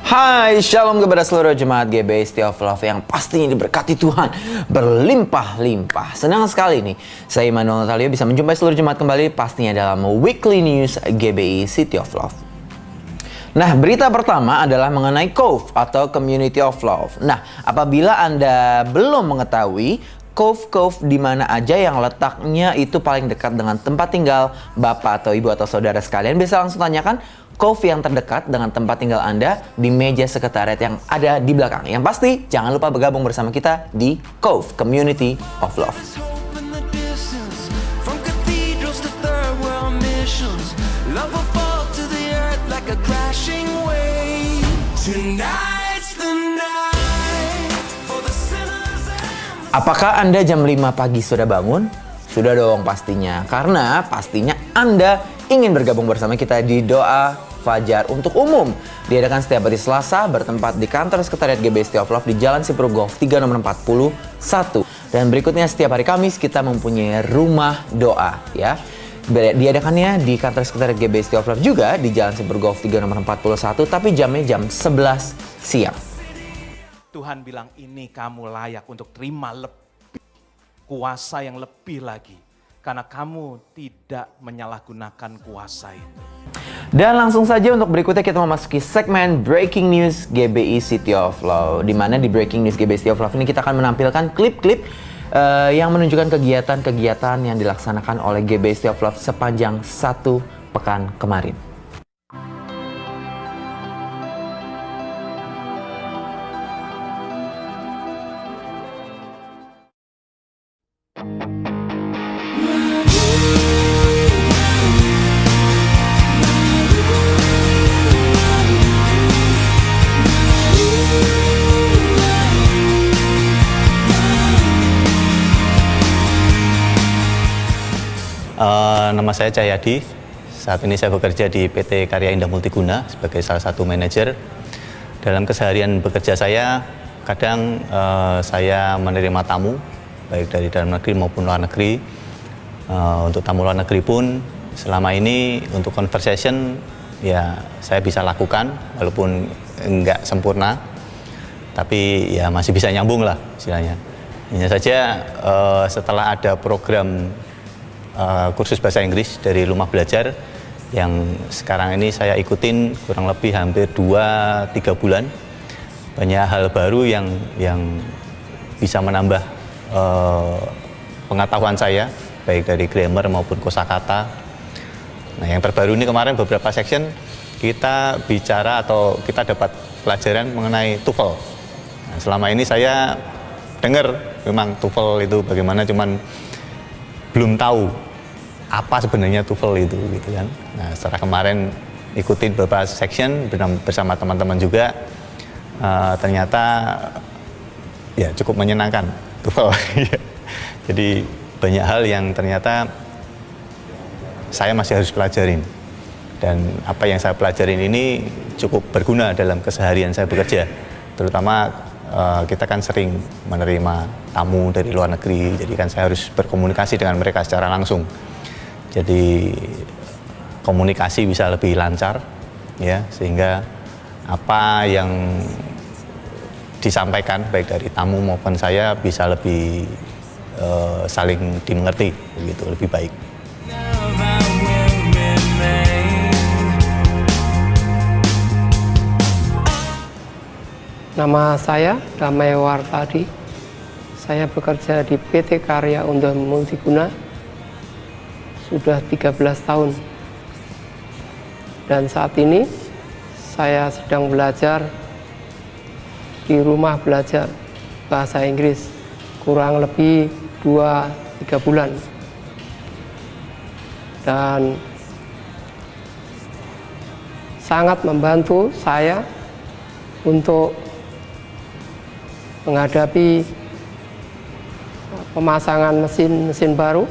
Hai, shalom kepada seluruh jemaat GBI City of Love yang pastinya diberkati Tuhan berlimpah-limpah. Senang sekali nih, saya Immanuel Natalio bisa menjumpai seluruh jemaat kembali pastinya dalam Weekly News GBI City of Love. Nah, berita pertama adalah mengenai Cove atau Community of Love. Nah, apabila Anda belum mengetahui Cove di mana aja yang letaknya itu paling dekat dengan tempat tinggal Bapak atau Ibu atau Saudara sekalian, bisa langsung tanyakan Cove yang terdekat dengan tempat tinggal Anda di meja sekretariat yang ada di belakang. Yang pasti, jangan lupa bergabung bersama kita di Cove Community of Love. Apakah Anda jam 5 pagi sudah bangun? Sudah dong pastinya, karena pastinya Anda ingin bergabung bersama kita di doa Fajar untuk umum. Diadakan setiap hari Selasa bertempat di kantor sekretariat GBI City of Love di Jalan Sipur Golf 3 nomor 41. Dan berikutnya setiap hari Kamis kita mempunyai rumah doa ya. Diadakannya di kantor sekretariat GBI City of Love juga di Jalan Sipur Golf 3 nomor 41, tapi jamnya jam 11 siang. Tuhan bilang ini kamu layak untuk terima lebih kuasa yang lebih lagi. Karena kamu tidak menyalahgunakan kuasa itu. Dan langsung saja untuk berikutnya kita memasuki segmen Breaking News GBI City of Love. Di mana di Breaking News GBI City of Love ini kita akan menampilkan klip-klip yang menunjukkan kegiatan-kegiatan yang dilaksanakan oleh GBI City of Love sepanjang 1 pekan kemarin. Nama saya Cahyadi. Saat ini saya bekerja di PT Karya Indah Multiguna sebagai salah satu manajer. Dalam keseharian bekerja saya, kadang saya menerima tamu, baik dari dalam negeri maupun luar negeri. Untuk tamu luar negeri pun, selama ini untuk conversation, ya saya bisa lakukan, walaupun enggak sempurna, tapi ya masih bisa nyambung lah istilahnya. Hanya saja setelah ada program kursus bahasa Inggris dari Rumah Belajar yang sekarang ini saya ikutin kurang lebih hampir 2-3 bulan, banyak hal baru yang bisa menambah pengetahuan saya baik dari grammar maupun kosakata. Nah, yang terbaru ini kemarin beberapa section kita bicara atau kita dapat pelajaran mengenai TOEFL. Nah, selama ini saya dengar memang TOEFL itu bagaimana, cuman belum tahu apa sebenarnya TOEFL itu gitu kan. Nah, setelah kemarin ikutin beberapa section bersama teman-teman juga, ternyata ya cukup menyenangkan TOEFL. Jadi banyak hal yang ternyata saya masih harus pelajarin, dan apa yang saya pelajarin ini cukup berguna dalam keseharian saya bekerja. Terutama kita kan sering menerima tamu dari luar negeri, jadi kan saya harus berkomunikasi dengan mereka secara langsung. Jadi komunikasi bisa lebih lancar ya, sehingga apa yang disampaikan baik dari tamu maupun saya bisa lebih saling dimengerti, begitu lebih baik. Nama saya Damai Wartadi. Saya bekerja di PT Karya Indah Multiguna sudah 13 tahun. Dan saat ini saya sedang belajar di Rumah Belajar Bahasa Inggris kurang lebih 2-3 bulan. Dan sangat membantu saya untuk menghadapi pemasangan mesin baru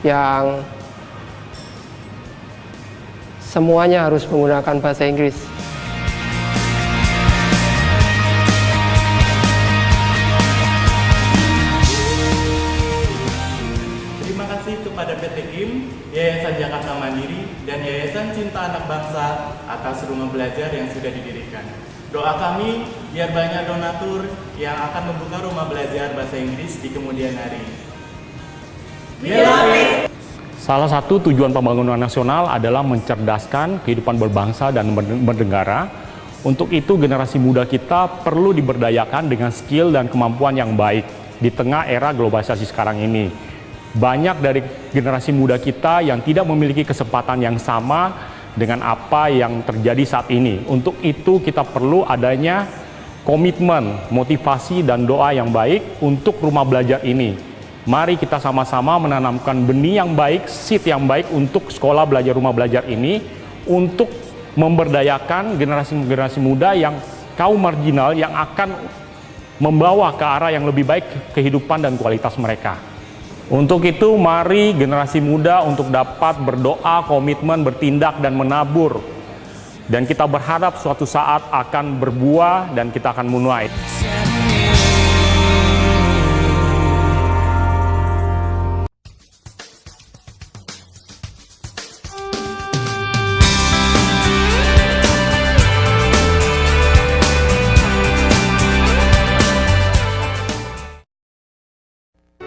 yang semuanya harus menggunakan bahasa Inggris. Terima kasih kepada PT KIM, Yayasan Jakarta Mandiri, dan Yayasan Cinta Anak Bangsa atas rumah belajar yang sudah didirikan. Doa kami biar banyak donatur yang akan membuka rumah belajar bahasa Inggris di kemudian hari. Salah satu tujuan pembangunan nasional adalah mencerdaskan kehidupan berbangsa dan bernegara. Untuk itu generasi muda kita perlu diberdayakan dengan skill dan kemampuan yang baik di tengah era globalisasi sekarang ini. Banyak dari generasi muda kita yang tidak memiliki kesempatan yang sama dengan apa yang terjadi saat ini. Untuk itu kita perlu adanya komitmen, motivasi, dan doa yang baik untuk rumah belajar ini. Mari kita sama-sama menanamkan benih yang baik, seed yang baik untuk sekolah belajar rumah belajar ini, untuk memberdayakan generasi muda yang kaum marginal yang akan membawa ke arah yang lebih baik kehidupan dan kualitas mereka. Untuk itu mari generasi muda untuk dapat berdoa, komitmen, bertindak dan menabur. Dan kita berharap suatu saat akan berbuah dan kita akan menuai.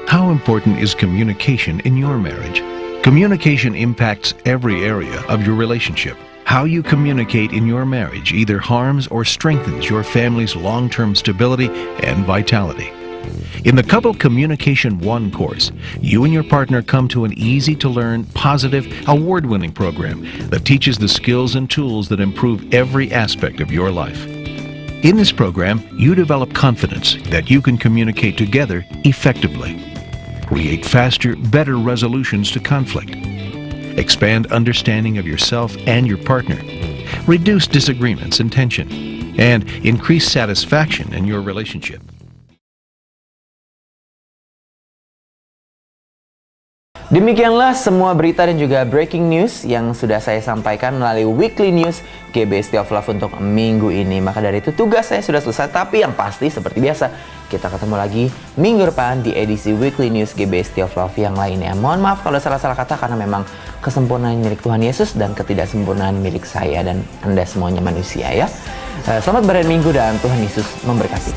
How important is communication in your marriage? Communication impacts every area of your relationship. How you communicate in your marriage either harms or strengthens your family's long-term stability and vitality. In the Couple Communication 1 course, you and your partner come to an easy-to-learn, positive, award-winning program that teaches the skills and tools that improve every aspect of your life. In this program, you develop confidence that you can communicate together effectively. Create faster, better resolutions to conflict. Expand understanding of yourself and your partner. Reduce disagreements and tension. And increase satisfaction in your relationship. Demikianlah semua berita dan juga breaking news yang sudah saya sampaikan melalui Weekly News GBST of Love untuk minggu ini. Maka dari itu tugas saya sudah selesai, tapi yang pasti seperti biasa kita ketemu lagi minggu depan di edisi Weekly News GBST of Love yang lainnya. Mohon maaf kalau salah-salah kata karena memang kesempurnaan milik Tuhan Yesus dan ketidaksempurnaan milik saya dan Anda semuanya manusia ya. Selamat berhari Minggu dan Tuhan Yesus memberkati.